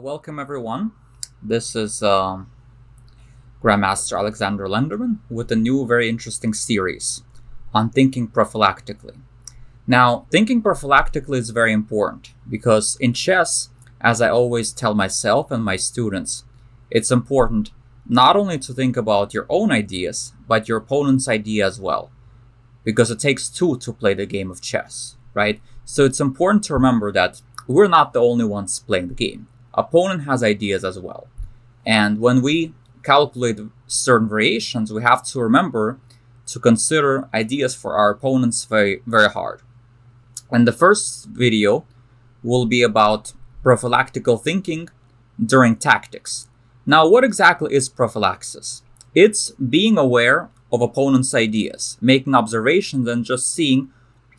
Welcome everyone. This is Grandmaster Alexander Lenderman with a new very interesting series on thinking prophylactically. Now, thinking prophylactically is very important because in chess, as I always tell myself and my students, it's important not only to think about your own ideas, but your opponent's idea as well, because it takes two to play the game of chess, right? So it's important to remember that we're not the only ones playing the game. Opponent has ideas as well. And when we calculate certain variations, we have to remember to consider ideas for our opponents very, very hard. And the first video will be about prophylactical thinking during tactics. Now, what exactly is prophylaxis? It's being aware of opponent's ideas, making observations and just seeing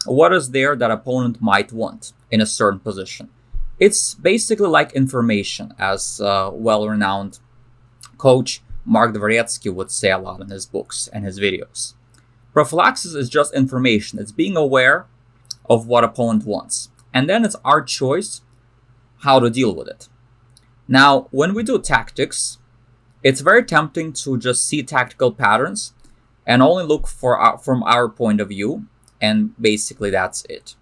what is there that opponent might want in a certain position. It's basically like information, as well-renowned coach Mark Dvoretsky would say a lot in his books and his videos. Prophylaxis is just information. It's being aware of what opponent wants. And then it's our choice how to deal with it. Now, when we do tactics, it's very tempting to just see tactical patterns and only look from our point of view, and basically that's it.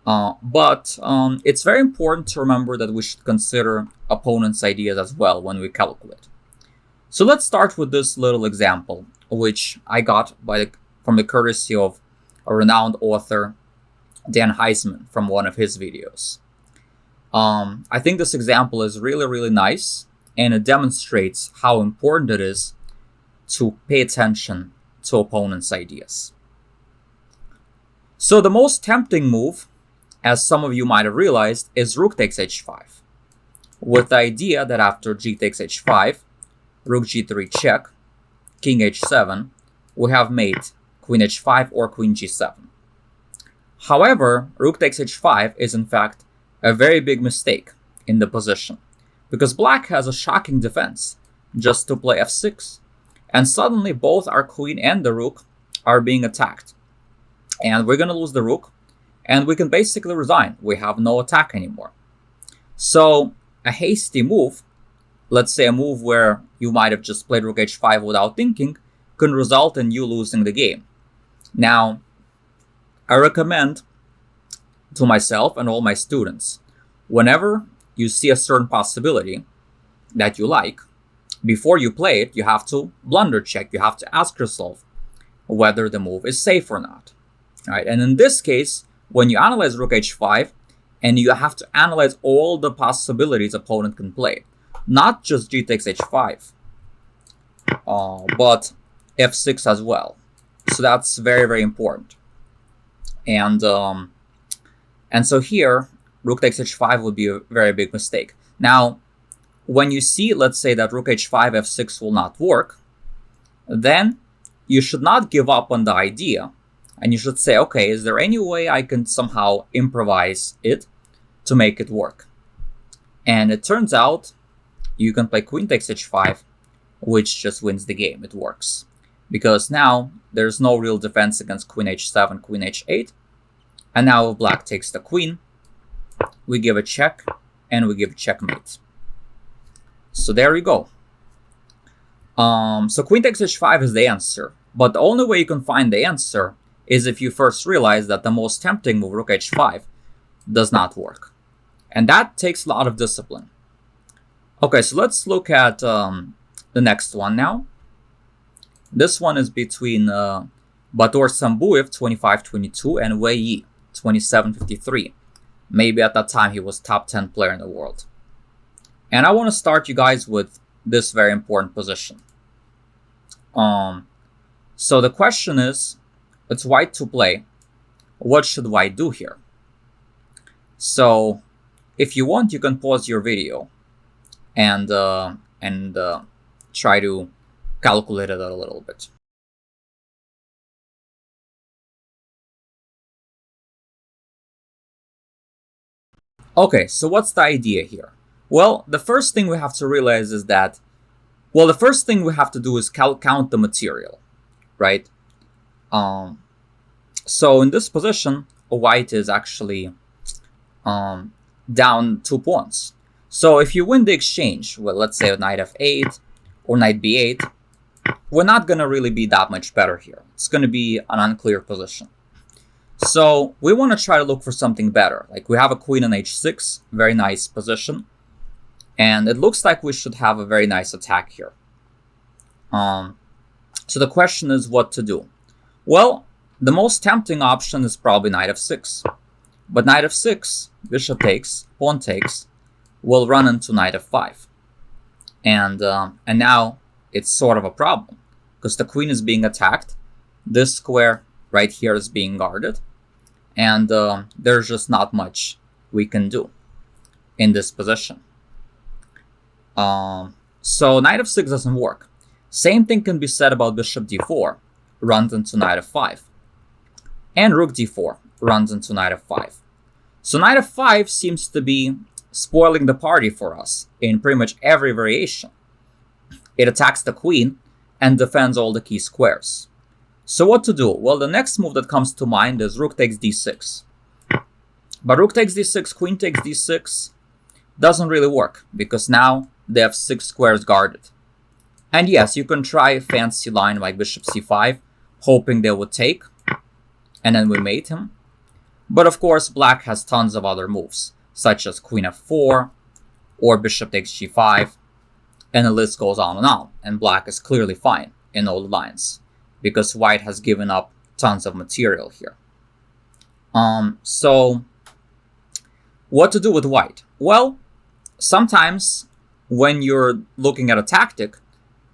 But it's very important to remember that we should consider opponent's ideas as well when we calculate. So let's start with this little example, which I got from the courtesy of a renowned author, Dan Heisman, from one of his videos. I think this example is really, really nice, and it demonstrates how important it is to pay attention to opponent's ideas. So the most tempting move, as some of you might have realized, is Rook takes h5, with the idea that after G takes h5, Rook g3 check, King h7, we have mate Queen h5 or Queen g7. However, Rook takes h5 is in fact a very big mistake in the position, because Black has a shocking defense just to play f6, and suddenly both our Queen and the Rook are being attacked, and we're going to lose the Rook, and we can basically resign. We have no attack anymore. So a hasty move, let's say a move where you might have just played Rook h5 without thinking, can result in you losing the game. Now, I recommend to myself and all my students, whenever you see a certain possibility that you like, before you play it, you have to blunder check. You have to ask yourself whether the move is safe or not. Right? And in this case, when you analyze Rook h5, and you have to analyze all the possibilities opponent can play, not just G takes h5, but f6 as well. So that's very, very important. And so here, Rook takes h5 would be a very big mistake. Now, when you see, let's say that Rook h5, f6 will not work, then you should not give up on the idea. And you should say, okay, is there any way I can somehow improvise it to make it work? And it turns out you can play Queen takes h5, which just wins the game. It works. Because now there's no real defense against Queen h7, Queen h8. And now if Black takes the Queen, we give a check and we give a checkmate. So there you go. So Queen takes h5 is the answer. But the only way you can find the answer is if you first realize that the most tempting move, Rook h5, does not work. And that takes a lot of discipline. Okay, so let's look at the next one now. This one is between Bator Sambuev, 25-22, and Wei Yi, 27-53. Maybe at that time he was top 10 player in the world. And I want to start you guys with this very important position. So the question is, it's white to play. What should white do here? So if you want, you can pause your video and try to calculate it a little bit. Okay, so what's the idea here? Well, the first thing we have to realize is that, the first thing we have to do is count the material, right? So in this position, white is actually down 2 pawns. So if you win the exchange, well, let's say knight f8 or knight b8, we're not going to really be that much better here. It's going to be an unclear position. So we want to try to look for something better. Like we have a queen on h6, very nice position. And it looks like we should have a very nice attack here. So the question is what to do. Well, the most tempting option is probably knight f6. But knight f6, bishop takes, pawn takes, will run into knight f5. And now it's sort of a problem, because the queen is being attacked. This square right here is being guarded. And there's just not much we can do in this position. So knight f6 doesn't work. Same thing can be said about bishop d4, runs into knight f5. And rook d4 runs into knight f5. So knight f5 seems to be spoiling the party for us in pretty much every variation. It attacks the queen and defends all the key squares. So what to do? Well, the next move that comes to mind is rook takes d6. But rook takes d6, queen takes d6 doesn't really work, because now they have 6 squares guarded. And yes, you can try a fancy line like bishop c5, hoping they would take, and then we mate him. But of course, black has tons of other moves, such as queen f4, or bishop takes g5, and the list goes on, and black is clearly fine in all the lines, because white has given up tons of material here. So what to do with white? Well, sometimes when you're looking at a tactic,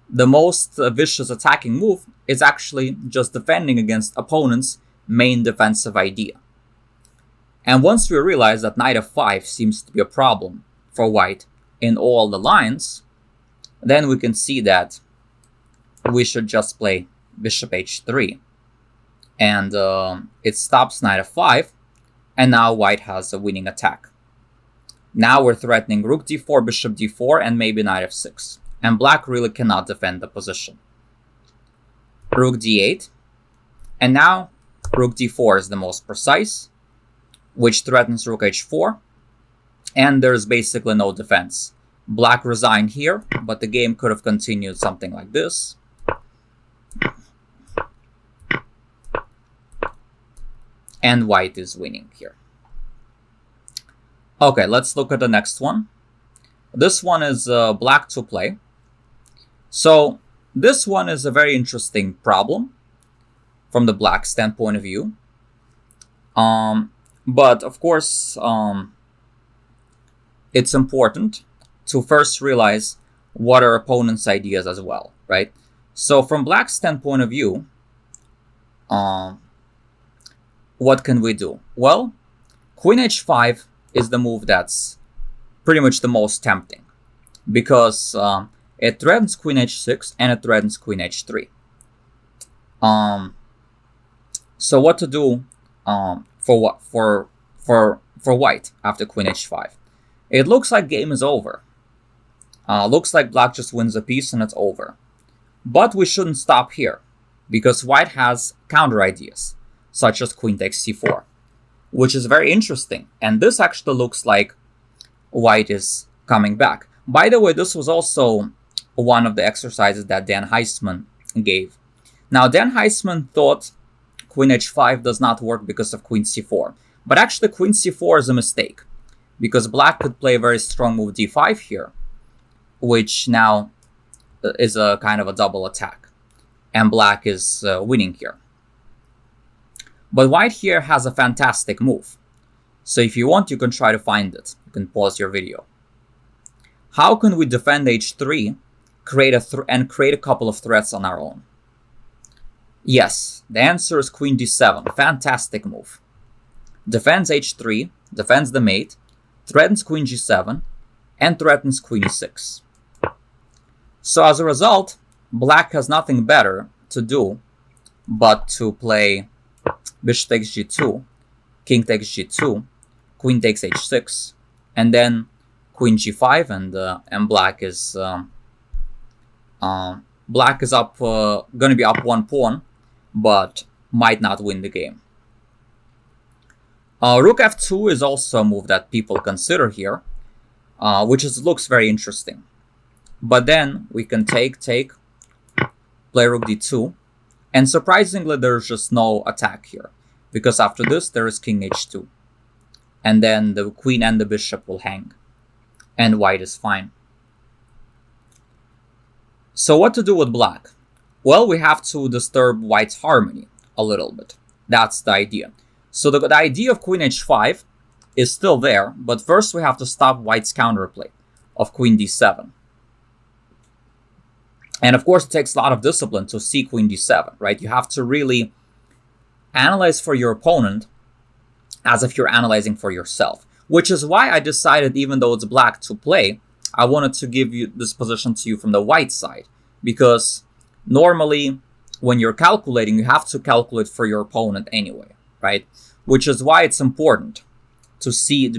the most vicious attacking move is actually just defending against opponent's main defensive idea. And once we realize that knight f5 seems to be a problem for white in all the lines, then we can see that we should just play bishop h3. And it stops knight f5, and now white has a winning attack. Now we're threatening rook d4, bishop d4, and maybe knight f6. And black really cannot defend the position. Rook d8. And now rook d4 is the most precise, which threatens rook h4. And there's basically no defense. Black resigned here, but the game could have continued something like this. And white is winning here. Okay, let's look at the next one. This one is black to play. So this one is a very interesting problem from the black standpoint of view. But of course, it's important to first realize what are opponent's ideas as well, right? So from black's standpoint of view, what can we do? Well, queen h5 is the move that's pretty much the most tempting, because it threatens queen h6 and it threatens queen h3. So what to do for white after queen h5? It looks like game is over. Looks like black just wins a piece and it's over. But we shouldn't stop here, because white has counter ideas, such as queen takes c4, which is very interesting. And this actually looks like white is coming back. By the way, this was also one of the exercises that Dan Heisman gave. Now, Dan Heisman thought queen h5 does not work because of queen c4. But actually, queen c4 is a mistake, because black could play a very strong move d5 here, which now is a kind of a double attack. And black is winning here. But white here has a fantastic move. So if you want, you can try to find it. You can pause your video. How can we defend h3, create a couple of threats on our own? Yes, the answer is queen d7. Fantastic move. Defends h3, defends the mate, threatens queen g7, and threatens queen e6. So as a result, black has nothing better to do but to play bishop takes g2, king takes g2, queen takes h6, and then queen g5, and black is up going to be up one pawn, but might not win the game. Rook f2 is also a move that people consider here. which looks very interesting. But then we can take, play rook d2, and surprisingly there's just no attack here, because after this there is king h2, and then the queen and the bishop will hang, and white is fine. So what to do with black? Well, we have to disturb white's harmony a little bit. That's the idea. So the idea of queen h5 is still there, but first we have to stop white's counterplay of queen d7. And of course, it takes a lot of discipline to see queen d7, right? You have to really analyze for your opponent as if you're analyzing for yourself, which is why I decided, even though it's black to play, I wanted to give you this position to you from the white side, because normally when you're calculating, you have to calculate for your opponent anyway, right? Which is why it's important to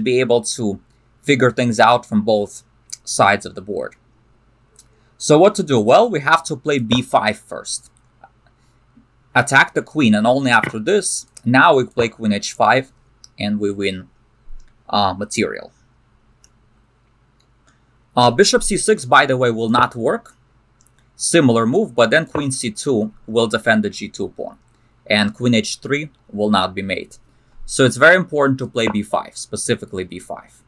be able to figure things out from both sides of the board. So what to do? Well, we have to play b5 first. Attack the queen, and only after this, now we play queen h5, and we win material. Bishop c6, by the way, will not work. Similar move, but then queen c2 will defend the g2 pawn, and queen h3 will not be made. So it's very important to play b5, specifically b5.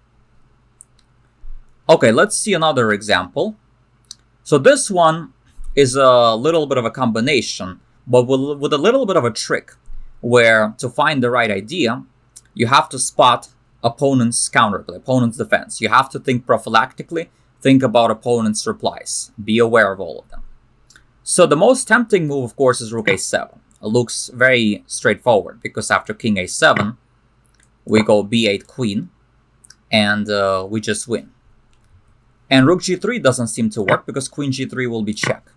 Okay, let's see another example. So this one is a little bit of a combination, but with a little bit of a trick, where to find the right idea, you have to spot opponent's counterplay, opponent's defense. You have to think prophylactically, think about opponent's replies, be aware of all of them. So the most tempting move, of course, is rook a7. It looks very straightforward, because after king a7, we go b8 queen, and we just win. And rook g3 doesn't seem to work, because queen g3 will be check.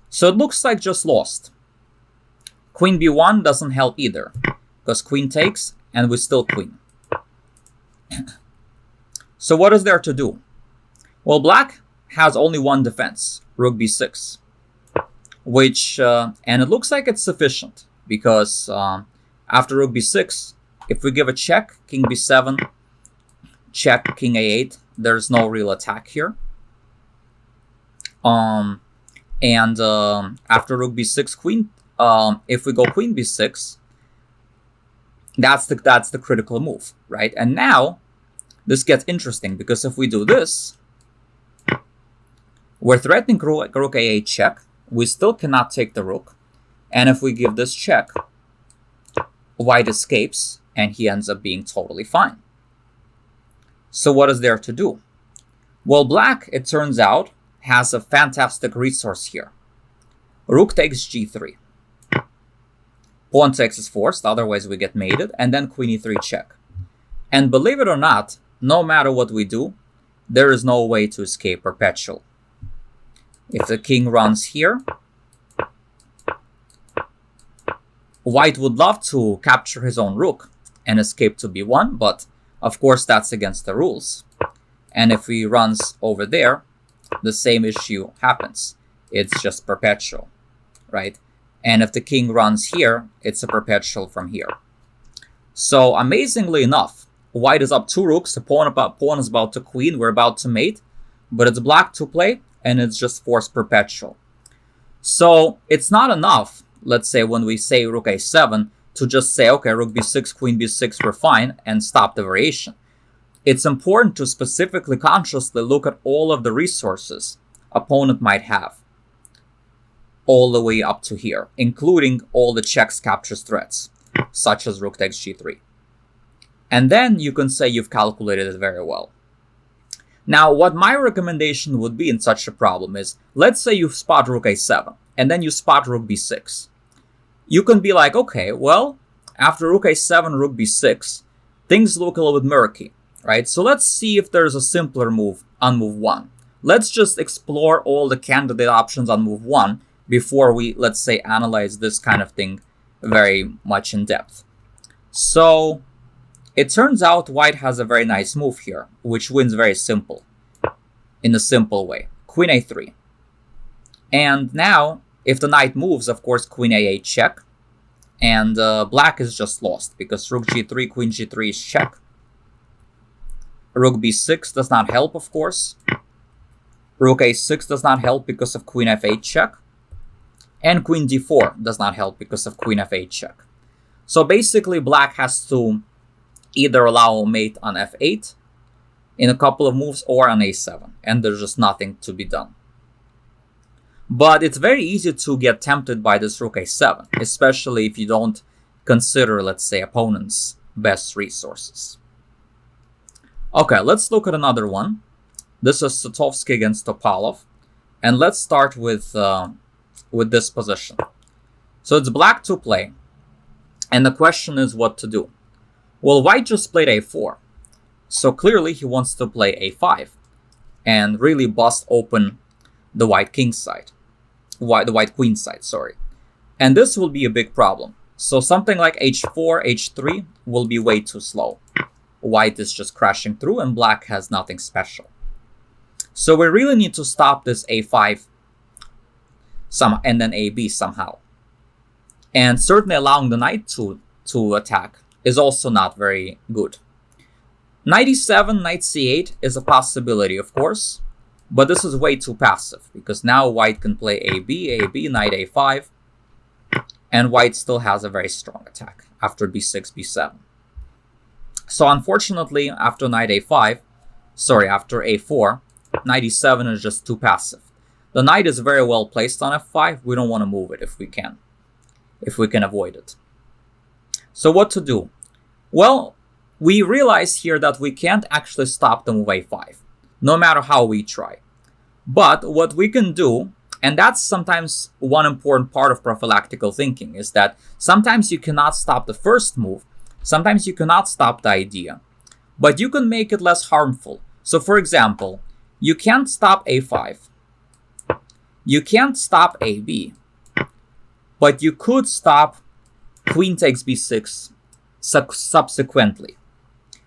So it looks like just lost. Queen b1 doesn't help either, because queen takes, and we still queen. So what is there to do? Well, black has only one defense, rook b6, which, and it looks like it's sufficient, because after rook b6, if we give a check, king b7, check, king a8, there's no real attack here. And after rook b6, queen, if we go queen b6, that's the critical move, right? And now this gets interesting, because if we do this, we're threatening rook a8 check. We still cannot take the rook. And if we give this check, white escapes, and he ends up being totally fine. So what is there to do? Well, black, it turns out, has a fantastic resource here. Rook takes g3. Pawn takes is forced, otherwise we get mated, and then queen e3 check. And believe it or not, no matter what we do, there is no way to escape perpetual. If the king runs here, white would love to capture his own rook and escape to b1, but of course that's against the rules. And if he runs over there, the same issue happens. It's just perpetual, right? And if the king runs here, it's a perpetual from here. So amazingly enough, white is up 2 rooks, the pawn is about to queen, we're about to mate, but it's black to play, and it's just forced perpetual. So it's not enough, let's say when we say rook a7, to just say, okay, rook b6, queen b6, we're fine, and stop the variation. It's important to specifically, consciously look at all of the resources opponent might have, all the way up to here, including all the checks, captures, threats, such as rook takes g3. And then you can say you've calculated it very well. Now, what my recommendation would be in such a problem is, let's say you spot rook a7, and then you spot rook b6. You can be like, okay, well, after rook a7, rook b6, things look a little bit murky, right? So let's see if there's a simpler move on move 1. Let's just explore all the candidate options on move 1 before we, let's say, analyze this kind of thing very much in depth. So it turns out white has a very nice move here, which wins very simple, in a simple way. Queen a3. And now, if the knight moves, of course, queen a8 check. And black is just lost, because rook g3, queen g3 is check. Rook b6 does not help, of course. Rook a6 does not help because of queen f8 check. And queen d4 does not help because of queen f8 check. So basically, black has to either allow mate on f8 in a couple of moves or on a7, and there's just nothing to be done. But it's very easy to get tempted by this rook a7, especially if you don't consider, let's say, opponent's best resources. Okay, let's look at another one. This is Satovsky against Topalov, and let's start with this position. So it's black to play, and the question is what to do. Well, white just played a4, so clearly he wants to play a5 and really bust open the white king side, the white queen side, sorry. And this will be a big problem. So something like h4, h3 will be way too slow. White is just crashing through and black has nothing special. So we really need to stop this a5 and then ab somehow. And certainly allowing the knight to attack is also not very good. Knight e7, knight c8 is a possibility, of course, but this is way too passive because now white can play ab, knight a5, and white still has a very strong attack after b6, b7. So unfortunately, after after a4, knight e7 is just too passive. The knight is very well placed on f5. We don't want to move it if we can avoid it. So what to do? Well, we realize here that we can't actually stop the move a5, no matter how we try. But what we can do, and that's sometimes one important part of prophylactical thinking, is that sometimes you cannot stop the first move, sometimes you cannot stop the idea, but you can make it less harmful. So for example, you can't stop a5, you can't stop ab, but you could stop queen takes b6 subsequently,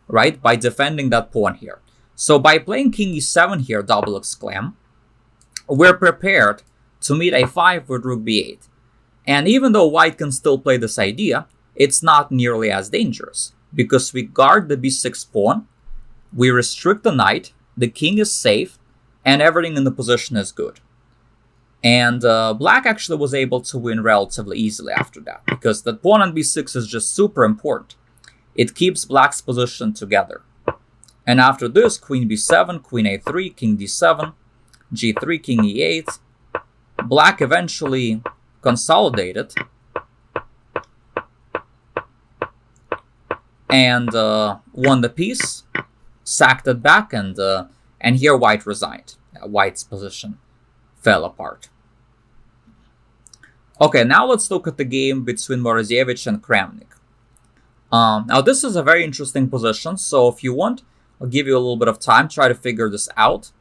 right? By defending that pawn here. So by playing king e7 here, double exclam, we're prepared to meet a5 with rook b8. And even though white can still play this idea, it's not nearly as dangerous because we guard the b6 pawn, we restrict the knight, the king is safe, and everything in the position is good. And black actually was able to win relatively easily after that because the pawn on b6 is just super important. It keeps black's position together. And after this, queen b7, queen a3, king d7, g3, king e8, black eventually consolidated and won the piece, sacked it back, and here white resigned. White's position fell apart. Okay, now let's look at the game between Morozievich and Kramnik. Now this is a very interesting position, so if you want, I'll give you a little bit of time, try to figure this out.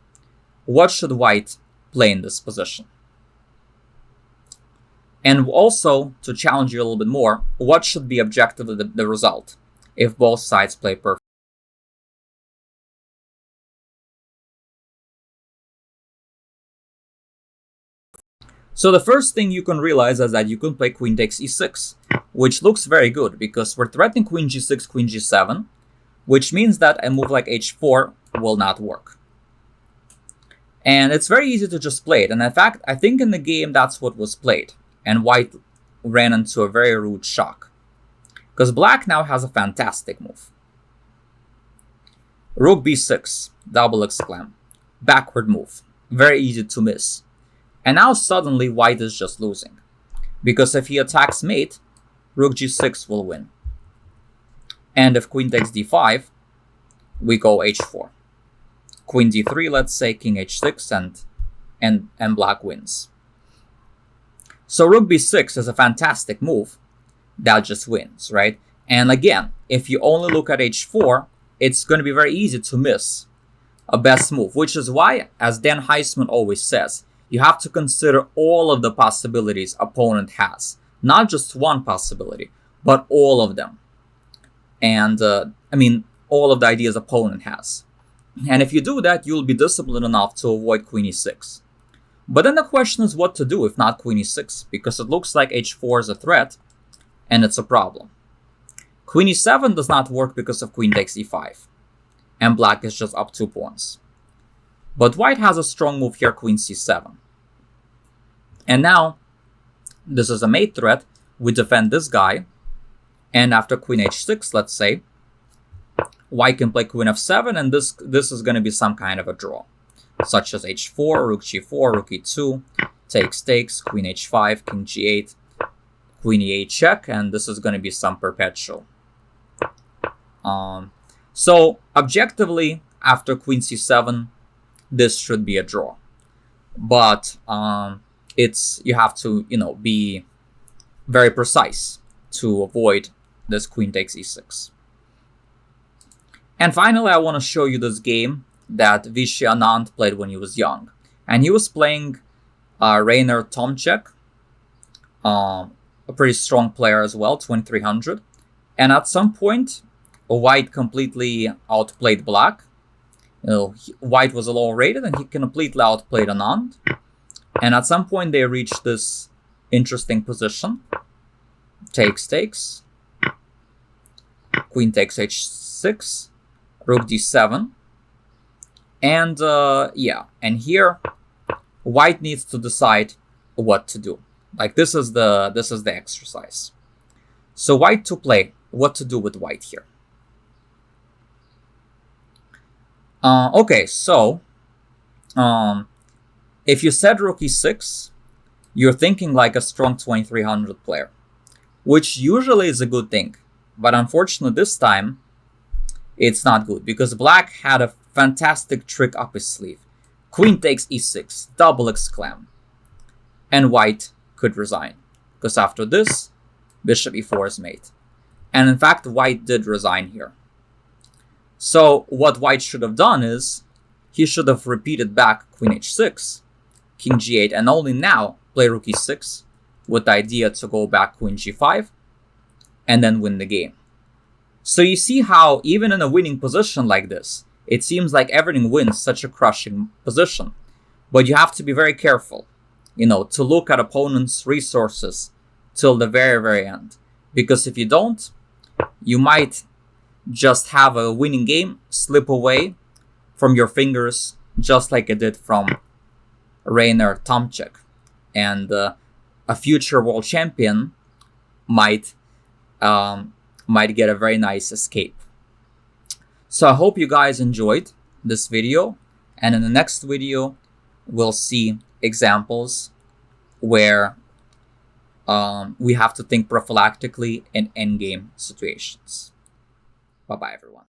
What should white play in this position? And also, to challenge you a little bit more, what should be objectively the result if both sides play perfect? So the first thing you can realize is that you can play queen takes e6, which looks very good because we're threatening queen g6, queen g7, which means that a move like h4 will not work. And it's very easy to just play it. And in fact, I think in the game that's what was played. And white ran into a very rude shock. Because black now has a fantastic move. Rook b6, double exclam, backward move. Very easy to miss. And now suddenly white is just losing. Because if he attacks mate, rook g6 will win. And if queen takes d5, we go h4. Queen d3, let's say, king h6, and black wins. So rook b6 is a fantastic move. That just wins, right? And again, if you only look at h4, it's going to be very easy to miss a best move, which is why, as Dan Heisman always says, you have to consider all of the possibilities opponent has. Not just one possibility, but all of them. And, all of the ideas opponent has. And if you do that, you'll be disciplined enough to avoid queen e6. But then the question is what to do if not queen e6, because it looks like h4 is a threat, and it's a problem. Queen e7 does not work because of queen takes e5. and black is just up 2 pawns. But white has a strong move here, queen c7. And now, this is a mate threat. We defend this guy. And after queen h6, let's say, white can play queen f7, and this is going to be some kind of a draw, such as h4, rook g4, rook e2, takes, queen h5, king g8, queen e8 check, and this is going to be some perpetual. So objectively, after queen c7, this should be a draw, but you have to be very precise to avoid this queen takes e6. And finally, I want to show you this game that Vishy Anand played when he was young, and he was playing Rainer Tomczyk, a pretty strong player as well, 2300. And at some point, white completely outplayed black. White was a low rated, and he completely outplayed Anand. And at some point, they reached this interesting position. Takes, queen takes h6, rook d7, and and here white needs to decide what to do. Like this is the exercise. So white to play, what to do with white here. Okay, so if you said rook e6, you're thinking like a strong 2300 player, which usually is a good thing. But unfortunately, this time, it's not good, because black had a fantastic trick up his sleeve. Queen takes e6, double exclam. And white could resign, because after this, bishop e4 is mate. And in fact, white did resign here. So what white should have done is, he should have repeated back queen h6, king g8, and only now play rook e6, with the idea to go back queen g5, and then win the game. So you see how even in a winning position like this, it seems like everything wins such a crushing position. But you have to be very careful, to look at opponent's resources till the very, very end. Because if you don't, you might just have a winning game slip away from your fingers, just like it did from Rainer Tomczyk. And a future world champion might get a very nice escape. So I hope you guys enjoyed this video, and in the next video we'll see examples where we have to think prophylactically in endgame situations. Bye bye everyone.